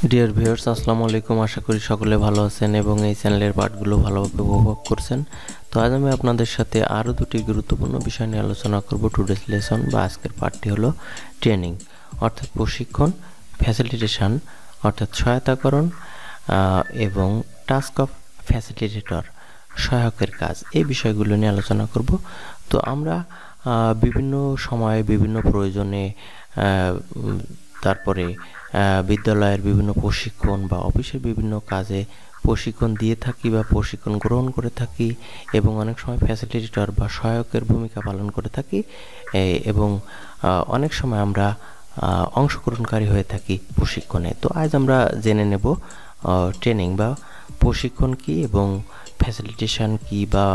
Dear viewers, আসসালামু আলাইকুম। আশা করি সকলে ভালো আছেন এবং এই চ্যানেলের পাঠগুলো ভালোভাবে উপভোগ করছেন। তো আজ আমি আপনাদের সাথে আরও দুটি গুরুত্বপূর্ণ বিষয় নিয়ে আলোচনা করব। টুডেস লেসন বা আজকের পাঠটি হলো ট্রেনিং, অর্থাৎ প্রশিক্ষণ, ফ্যাসিলিটেশন অর্থাৎ সহায়তাকরণ এবং টাস্ক অফ ফ্যাসিলিটেটর সহায়কের কাজ, এই বিষয়গুলো নিয়ে আলোচনা করব। তো আমরা বিভিন্ন সময়ে বিভিন্ন প্রয়োজনে তারপরে বিদ্যালয়ের বিভিন্ন প্রশিক্ষণ বা অফিসের বিভিন্ন কাজে প্রশিক্ষণ দিয়ে থাকি বা প্রশিক্ষণ গ্রহণ করে থাকি এবং অনেক সময় ফ্যাসিলিটেটর বা সহায়কের ভূমিকা পালন করে থাকি এবং অনেক সময় আমরা অংশগ্রহণকারী হয়ে থাকি প্রশিক্ষণে। তো আজ আমরা জেনে নেব ট্রেনিং বা প্রশিক্ষণ কী এবং ফ্যাসিলিটেশন কী বা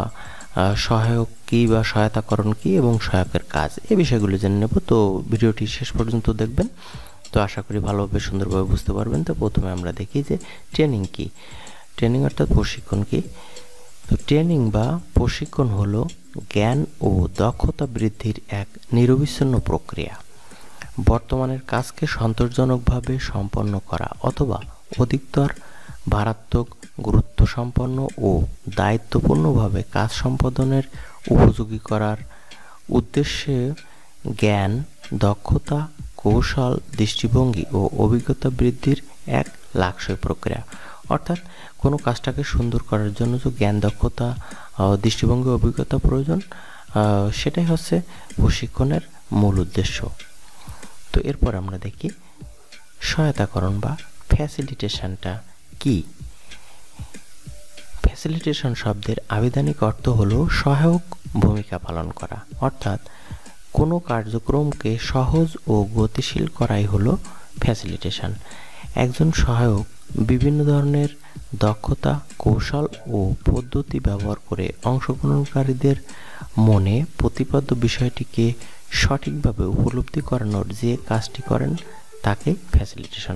সহায়ক কী বা সহায়তাকরণ কী এবং সহায়কের কাজ, এই বিষয়গুলো জেনে নেব। তো ভিডিওটি শেষ পর্যন্ত দেখবেন, তো আশা করি ভালোভাবে সুন্দরভাবে বুঝতে পারবেন। তো প্রথমে আমরা দেখি যে ট্রেনিং কী। ট্রেনিং অর্থাৎ প্রশিক্ষণ কী। তো ট্রেনিং বা প্রশিক্ষণ হলো জ্ঞান ও দক্ষতা বৃদ্ধির এক নিরবিচ্ছিন্ন প্রক্রিয়া। বর্তমানের কাজকে সন্তোষজনকভাবে সম্পন্ন করা অথবা অধিকতর মারাত্মক গুরুত্বসম্পন্ন ও দায়িত্বপূর্ণভাবে কাজ সম্পাদনের উপযোগী করার উদ্দেশ্যে জ্ঞান, দক্ষতা, কৌশল, দৃষ্টিভঙ্গি ও অভিজ্ঞতা বৃদ্ধির এক লাক্সই প্রক্রিয়া। অর্থাৎ কোনো কাজটাকে সুন্দর করার জন্য যে জ্ঞান, দক্ষতা, দৃষ্টিভঙ্গি, অভিজ্ঞতা প্রয়োজন, সেটাই হচ্ছে প্রশিক্ষণের মূল উদ্দেশ্য। তো এরপর আমরা দেখি সহায়তাকরণ বা ফ্যাসিলিটেশনটা কি। ফ্যাসিলিটেশন শব্দের আবিধানিক অর্থ হলো সহায়ক ভূমিকা পালন করা, অর্থাৎ কোনো কার্যক্রমকে সহজ ও গতিশীল করাই হলো ফ্যাসিলিটেশন। একজন সহায়ক বিভিন্ন ধরনের দক্ষতা, কৌশল ও পদ্ধতি ব্যবহার করে অংশগ্রহণকারীদের মনে প্রতিপাদ্য বিষয়টিকে সঠিকভাবে উপলব্ধি করানোর যে কাজটি করেন তাকে ফ্যাসিলিটেশন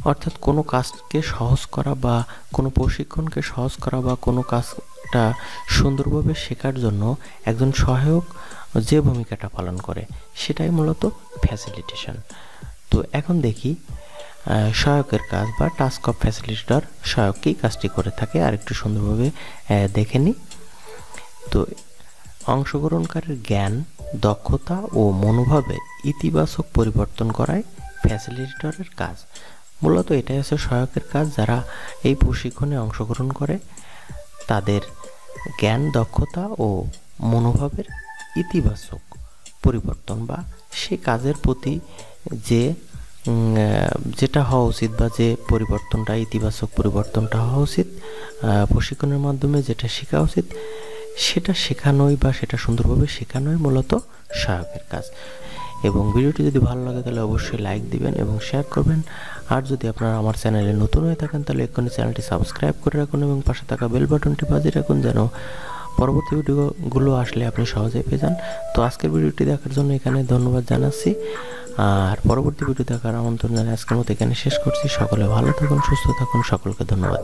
অর্থাৎ কোনো কাজকে সহজ করা বা কোনো প্রশিক্ষণকে সহজ করা বা কোনো কাজটা সুন্দরভাবে শেখার জন্য একজন সহায়ক যে ভূমিকাটা পালন করে সেটাই মূলত ফ্যাসিলিটেশন। তো এখন দেখি সহায়কের কাজ বা টাস্ক অফ ফ্যাসিলিটেটর সহায়ক কী কাজটি করে থাকে আর একটু সুন্দরভাবে দেখে নিই। তো অংশগ্রহণকারীর জ্ঞান, দক্ষতা ও মনোভাবের ইতিবাচক পরিবর্তন করাই ফ্যাসিলিটেটরের কাজ। মূলত এটাই হচ্ছে সহায়কের কাজ। যারা এই প্রশিক্ষণে অংশগ্রহণ করে তাদের জ্ঞান, দক্ষতা ও মনোভাবের ইতিবাচক পরিবর্তন বা সেই কাজের প্রতি যেটা হওয়া উচিত বা যে পরিবর্তনটা, ইতিবাচক পরিবর্তনটা হওয়া উচিত, প্রশিক্ষণের মাধ্যমে যেটা শেখা উচিত সেটা শেখানোই বা সেটা সুন্দরভাবে শেখানোই মূলত সহায়কের কাজ। এবং ভিডিওটি যদি ভালো লাগে তাহলে অবশ্যই লাইক দিবেন এবং শেয়ার করবেন। আর যদি আপনারা আমার চ্যানেলে নতুন হয়ে থাকেন তাহলে এক্ষুনি চ্যানেলটি সাবস্ক্রাইব করে রাখুন এবং পাশে থাকা বেল বাটনটি বাজিয়ে রাখুন যেন পরবর্তী ভিডিওগুলো আসলে আপনি সহজেই পেয়ে যান। তো আজকের ভিডিওটি দেখার জন্য এখানে ধন্যবাদ জানাচ্ছি, আর পরবর্তী ভিডিও দেখার আমন্ত্রণ জানিয়ে আজকের মতো এখানে শেষ করছি। সকলে ভালো থাকুন, সুস্থ থাকুন, সকলকে ধন্যবাদ।